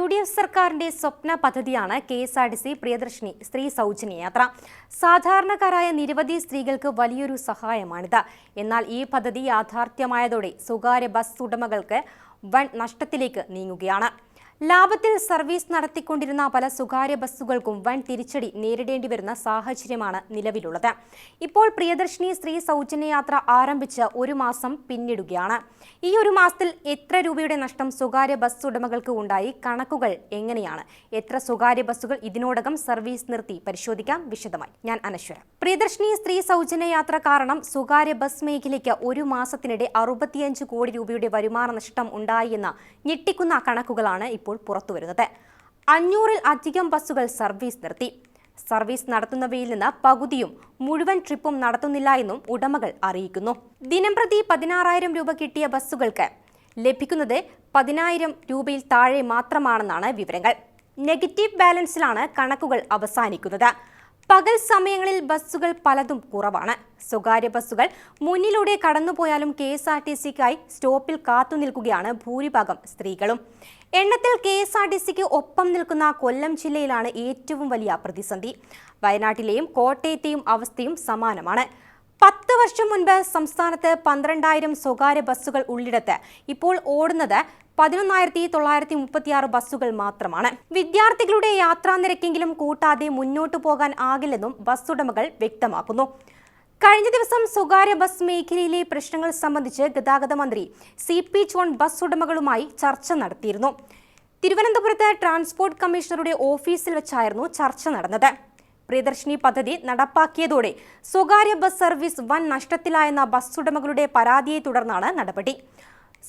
UDF സർക്കാരിന്റെ സ്വപ്ന പദ്ധതിയാണ് KSRTC Priyadarshini സ്ത്രീ സൗജന്യ യാത്ര. സാധാരണക്കാരായ നിരവധി സ്ത്രീകൾക്ക് വലിയൊരു സഹായമാണിത്. എന്നാൽ ഈ പദ്ധതി യാഥാർത്ഥ്യമായതോടെ സ്വകാര്യ ബസ് ഉടമകൾക്ക് വൻ നഷ്ടത്തിലേക്ക് നീങ്ങുകയാണ്. ലാഭത്തിൽ സർവീസ് നടത്തിക്കൊണ്ടിരുന്ന പല സ്വകാര്യ ബസ്സുകൾക്കും വൻ തിരിച്ചടി നേരിടേണ്ടി വരുന്ന സാഹചര്യമാണ് നിലവിലുള്ളത്. ഇപ്പോൾ പ്രിയദർശിനി സ്ത്രീ സൗജന്യ യാത്ര ആരംഭിച്ച് ഒരു മാസം പിന്നിടുകയാണ്. ഈ ഒരു മാസത്തിൽ എത്ര രൂപയുടെ നഷ്ടം സ്വകാര്യ ബസ് ഉടമകൾക്ക് ഉണ്ടായി? കണക്കുകൾ എങ്ങനെയാണ്? എത്ര സ്വകാര്യ ബസ്സുകൾ ഇതിനോടകം സർവീസ് നിർത്തി? പരിശോധിക്കാം വിശദമായി. ഞാൻ അനശ്വര. പ്രിയദർശിനി സ്ത്രീ സൗജന്യ യാത്ര കാരണം സ്വകാര്യ ബസ് മേഖലയ്ക്ക് ഒരു മാസത്തിനിടെ 65 കോടി രൂപയുടെ വരുമാന നഷ്ടം ഉണ്ടായി എന്ന ഞെട്ടിക്കുന്ന കണക്കുകളാണ് ഇപ്പോൾ പുറത്തുവരുന്നത്. 500-ൽ അധികം ബസ്സുകൾ സർവീസ് നിർത്തി. സർവീസ് നടത്തുന്നവയിൽ നിന്ന് പകുതിയും മുഴുവൻ ട്രിപ്പും നടത്തുന്നില്ല എന്നും ഉടമകൾ അറിയിക്കുന്നു. ദിനംപ്രതി 16,000 രൂപ കിട്ടിയ ബസ്സുകൾക്ക് ലഭിക്കുന്നത് 10,000 രൂപയിൽ താഴെ മാത്രമാണെന്നാണ് വിവരങ്ങൾ. നെഗറ്റീവ് ബാലൻസിലാണ് കണക്കുകൾ അവസാനിക്കുന്നത്. പകൽ സമയങ്ങളിൽ ബസ്സുകൾ പലതും കുറവാണ്. സ്വകാര്യ ബസ്സുകൾ മുന്നിലൂടെ കടന്നുപോയാലും KSRTCക്കായി സ്റ്റോപ്പിൽ കാത്തുനിൽക്കുകയാണ് ഭൂരിഭാഗം സ്ത്രീകളും. എണ്ണത്തിൽ KSRTCക്ക് ഒപ്പം നിൽക്കുന്ന കൊല്ലം ജില്ലയിലാണ് ഏറ്റവും വലിയ പ്രതിസന്ധി. വയനാട്ടിലെയും കോട്ടയത്തെയും അവസ്ഥയും സമാനമാണ്. 10 വർഷം മുൻപ് സംസ്ഥാനത്ത് 12,000 സ്വകാര്യ ബസ്സുകൾ ഉള്ളിടത്ത് ഇപ്പോൾ ഓടുന്നത് 11,936 ബസ്സുകൾ മാത്രമാണ്. വിദ്യാർത്ഥികളുടെ യാത്രാ നിരക്കെങ്കിലും കൂട്ടാതെ മുന്നോട്ടു പോകാൻ ആകില്ലെന്നും ബസ് ഉടമകൾ വ്യക്തമാക്കുന്നു. കഴിഞ്ഞ ദിവസം സ്വകാര്യ ബസ് മേഖലയിലെ പ്രശ്നങ്ങൾ സംബന്ധിച്ച് ഗതാഗത മന്ത്രി CP ജോൺ ബസ് ഉടമകളുമായി ചർച്ച നടത്തിയിരുന്നു. തിരുവനന്തപുരത്ത് ട്രാൻസ്പോർട്ട് കമ്മീഷണറുടെ ഓഫീസിൽ വെച്ചായിരുന്നു ചർച്ച നടന്നത്. പ്രിയദർശിനി പദ്ധതി നടപ്പാക്കിയതോടെ സ്വകാര്യ ബസ് സർവീസ് വൻ നഷ്ടത്തിലായെന്ന ബസ് ഉടമകളുടെ പരാതിയെ തുടർന്നാണ് നടപടി.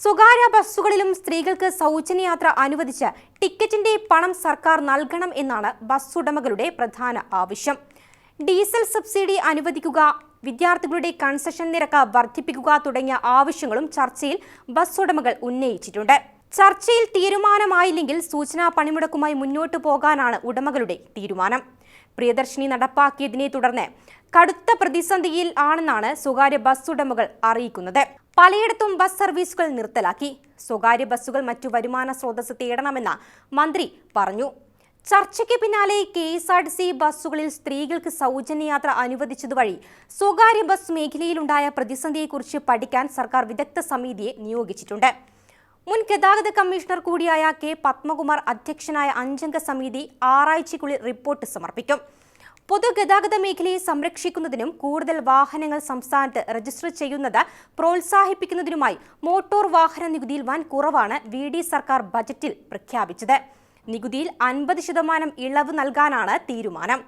സ്വകാര്യ ബസ്സുകളിലും സ്ത്രീകൾക്ക് സൗജന്യ യാത്ര അനുവദിച്ച് ടിക്കറ്റിന്റെ പണം സർക്കാർ നൽകണം എന്നാണ് ബസ് ഉടമകളുടെ പ്രധാന ആവശ്യം. ഡീസൽ സബ്സിഡി അനുവദിക്കുക, വിദ്യാർത്ഥികളുടെ കൺസെഷൻ നിരക്ക് വർദ്ധിപ്പിക്കുക തുടങ്ങിയ ആവശ്യങ്ങളും ചർച്ചയിൽ ബസ് ഉടമകൾ ഉന്നയിച്ചിട്ടുണ്ട്. ചർച്ചയിൽ തീരുമാനമായില്ലെങ്കിൽ സൂചനാ പണിമുടക്കുമായി മുന്നോട്ടു പോകാനാണ് ഉടമകളുടെ തീരുമാനം. പ്രിയദർശിനി നടപ്പാക്കിയതിനെ തുടർന്ന് കടുത്ത പ്രതിസന്ധിയിൽ ആണെന്നാണ് സ്വകാര്യ ബസ് ഉടമകൾ അറിയിക്കുന്നത്. പലയിടത്തും ബസ് സർവീസുകൾ നിർത്തലാക്കി. സ്വകാര്യ ബസ്സുകൾ മറ്റു വരുമാന സ്രോതസ് തേടണമെന്ന് മന്ത്രി പറഞ്ഞു. ചർച്ചയ്ക്ക് പിന്നാലെ KSRTC ബസ്സുകളിൽ സ്ത്രീകൾക്ക് സൗജന്യ യാത്ര അനുവദിച്ചതുവഴി സ്വകാര്യ ബസ് മേഖലയിലുണ്ടായ പ്രതിസന്ധിയെക്കുറിച്ച് പഠിക്കാൻ സർക്കാർ വിദഗ്ധ സമിതിയെ നിയോഗിച്ചിട്ടുണ്ട്. മുൻ ഗതാഗത കമ്മീഷണർ കൂടിയായ K പത്മകുമാർ അധ്യക്ഷനായ 5-അംഗ സമിതി 6 ആഴ്ചയ്ക്കുള്ളിൽ റിപ്പോർട്ട് സമർപ്പിക്കും. പൊതുഗതാഗത മേഖലയെ സംരക്ഷിക്കുന്നതിനും കൂടുതൽ വാഹനങ്ങൾ സംസ്ഥാനത്ത് രജിസ്റ്റർ ചെയ്യുന്നത് പ്രോത്സാഹിപ്പിക്കുന്നതിനുമായി മോട്ടോർ വാഹന നികുതിയിൽ വൻ കുറവാണ് VD സർക്കാർ ബജറ്റിൽ പ്രഖ്യാപിച്ചത്. നികുതിയിൽ 50% ഇളവ് നൽകാനാണ് തീരുമാനം.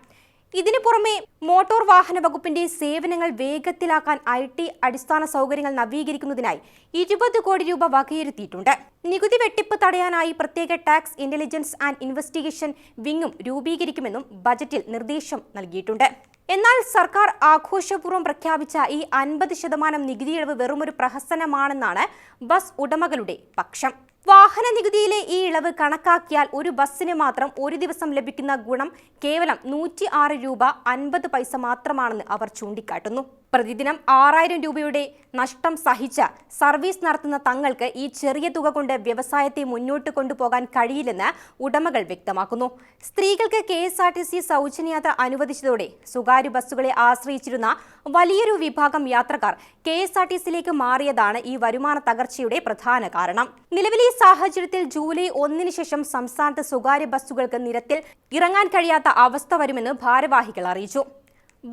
ഇതിനു പുറമെ മോട്ടോർ വാഹന വകുപ്പിന്റെ സേവനങ്ങൾ വേഗത്തിലാക്കാൻ IT അടിസ്ഥാന സൗകര്യങ്ങൾ നവീകരിക്കുന്നതിനായി 20 കോടി രൂപ വകയിരുത്തിയിട്ടുണ്ട്. നികുതി വെട്ടിപ്പ് തടയാനായി പ്രത്യേക ടാക്സ് ഇന്റലിജൻസ് ആൻഡ് ഇൻവെസ്റ്റിഗേഷൻ വിങ്ങും രൂപീകരിക്കുമെന്നും ബജറ്റിൽ നിർദ്ദേശം നൽകിയിട്ടുണ്ട്. എന്നാൽ സർക്കാർ ആഘോഷപൂർവ്വം പ്രഖ്യാപിച്ച ഈ 50% നികുതി ഇളവ് വെറുമൊരു പ്രഹസനമാണെന്നാണ് ബസ് ഉടമകളുടെ പക്ഷം. വാഹന നികുതിയിലെ ഈ ഇളവ് കണക്കാക്കിയാൽ ഒരു ബസ്സിന് മാത്രം ഒരു ദിവസം ലഭിക്കുന്ന ഗുണം കേവലം 106 രൂപ 50 പൈസ മാത്രമാണെന്ന് അവർ ചൂണ്ടിക്കാട്ടുന്നു. പ്രതിദിനം 6,000 രൂപയുടെ നഷ്ടം സഹിച്ച സർവീസ് നടത്തുന്ന തങ്ങൾക്ക് ഈ ചെറിയ തുക കൊണ്ട് വ്യവസായത്തെ മുന്നോട്ട് കൊണ്ടുപോകാൻ കഴിയില്ലെന്ന് ഉടമകൾ വ്യക്തമാക്കുന്നു. സ്ത്രീകൾക്ക് KSRTC സൗജന്യ യാത്ര അനുവദിച്ചതോടെ സ്വകാര്യ ബസ്സുകളെ ആശ്രയിച്ചിരുന്ന വലിയൊരു വിഭാഗം യാത്രക്കാർ KSRTCയിലേക്ക് മാറിയതാണ് ഈ വരുമാന തകർച്ചയുടെ പ്രധാന കാരണം. നിലവിലെ സാഹചര്യത്തിൽ ജൂലൈ 1-ന് ശേഷം സംസ്ഥാനത്ത് സ്വകാര്യ ബസ്സുകൾക്ക് നിരത്തിൽ ഇറങ്ങാൻ കഴിയാത്ത അവസ്ഥ വരുമെന്ന് ഭാരവാഹികൾ അറിയിച്ചു.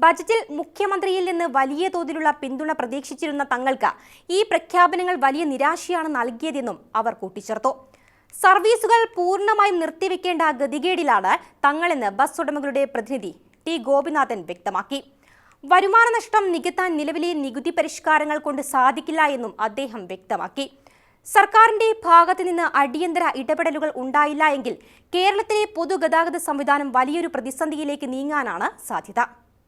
ബജറ്റിൽ മുഖ്യമന്ത്രിയിൽ നിന്ന് വലിയ തോതിലുള്ള പിന്തുണ പ്രതീക്ഷിച്ചിരുന്ന തങ്ങൾക്ക് ഈ പ്രഖ്യാപനങ്ങൾ വലിയ നിരാശയാണ് നൽകിയതെന്നും അവർ കൂട്ടിച്ചേർത്തു. സർവീസുകൾ പൂർണ്ണമായും നിർത്തിവെക്കേണ്ട ഗതികേടിലാണ് തങ്ങളെന്ന് ബസ് ഉടമകളുടെ പ്രതിനിധി T ഗോപിനാഥൻ വ്യക്തമാക്കി. വരുമാന നഷ്ടം നികത്താൻ നിലവിലെ നികുതി പരിഷ്കാരങ്ങൾ കൊണ്ട് സാധിക്കില്ല എന്നും അദ്ദേഹം വ്യക്തമാക്കി. സർക്കാരിന്റെ ഭാഗത്ത് നിന്ന് അടിയന്തര ഇടപെടലുകൾ ഉണ്ടായില്ല എങ്കിൽ കേരളത്തിലെ പൊതുഗതാഗത സംവിധാനം വലിയൊരു പ്രതിസന്ധിയിലേക്ക് നീങ്ങാനാണ് സാധ്യത.